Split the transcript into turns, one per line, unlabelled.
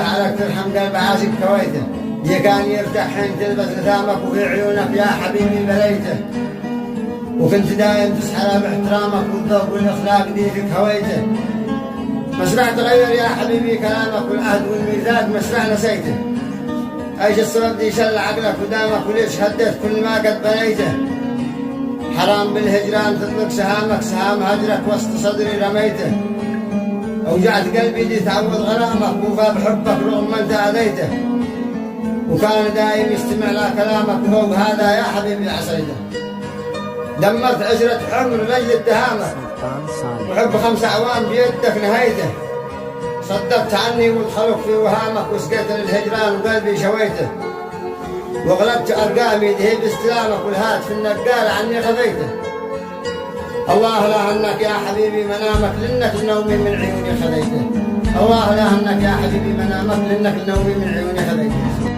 عليك ترحم قلب عاشق كويته. يا كان يرتاح حين تلبس لثامك وفي عيونك يا حبيبي بليته. وكنت دايم تسحر باحترامك والذوق والاخلاق دي فيك هويته. مشروع تغير يا حبيبي كلامك والعهد والميزان مشروع نسيته. ايش السبب دي شل عقلك ودامك وليش هديت كل ما قد بنيته. حرام بالهجران تطلق سهامك سهام هجرك وسط صدري رميته. اوجعت قلبي دي تعوض غرامك وفى بحبك رغم ما انت اذيته. وكان دايم يستمع لكلامك وفوق هذا يا حبيبي عصيته. دمرت عشرة حمر من اجل اتهامك وحب 5 أعوام بيدك نهيته. صدقت عني والخلق في وهامك وسقيت للهجران وقلبي شويته. وغلبت ارقامي دهي باستلامك والهاتف النقال عني خفيته. الله لا هنك يا حبيبي منامك لانك لنومي من عيوني خذيته. الله لا هنك يا حبيبي منامك لانك لنومي من عيوني خذيته.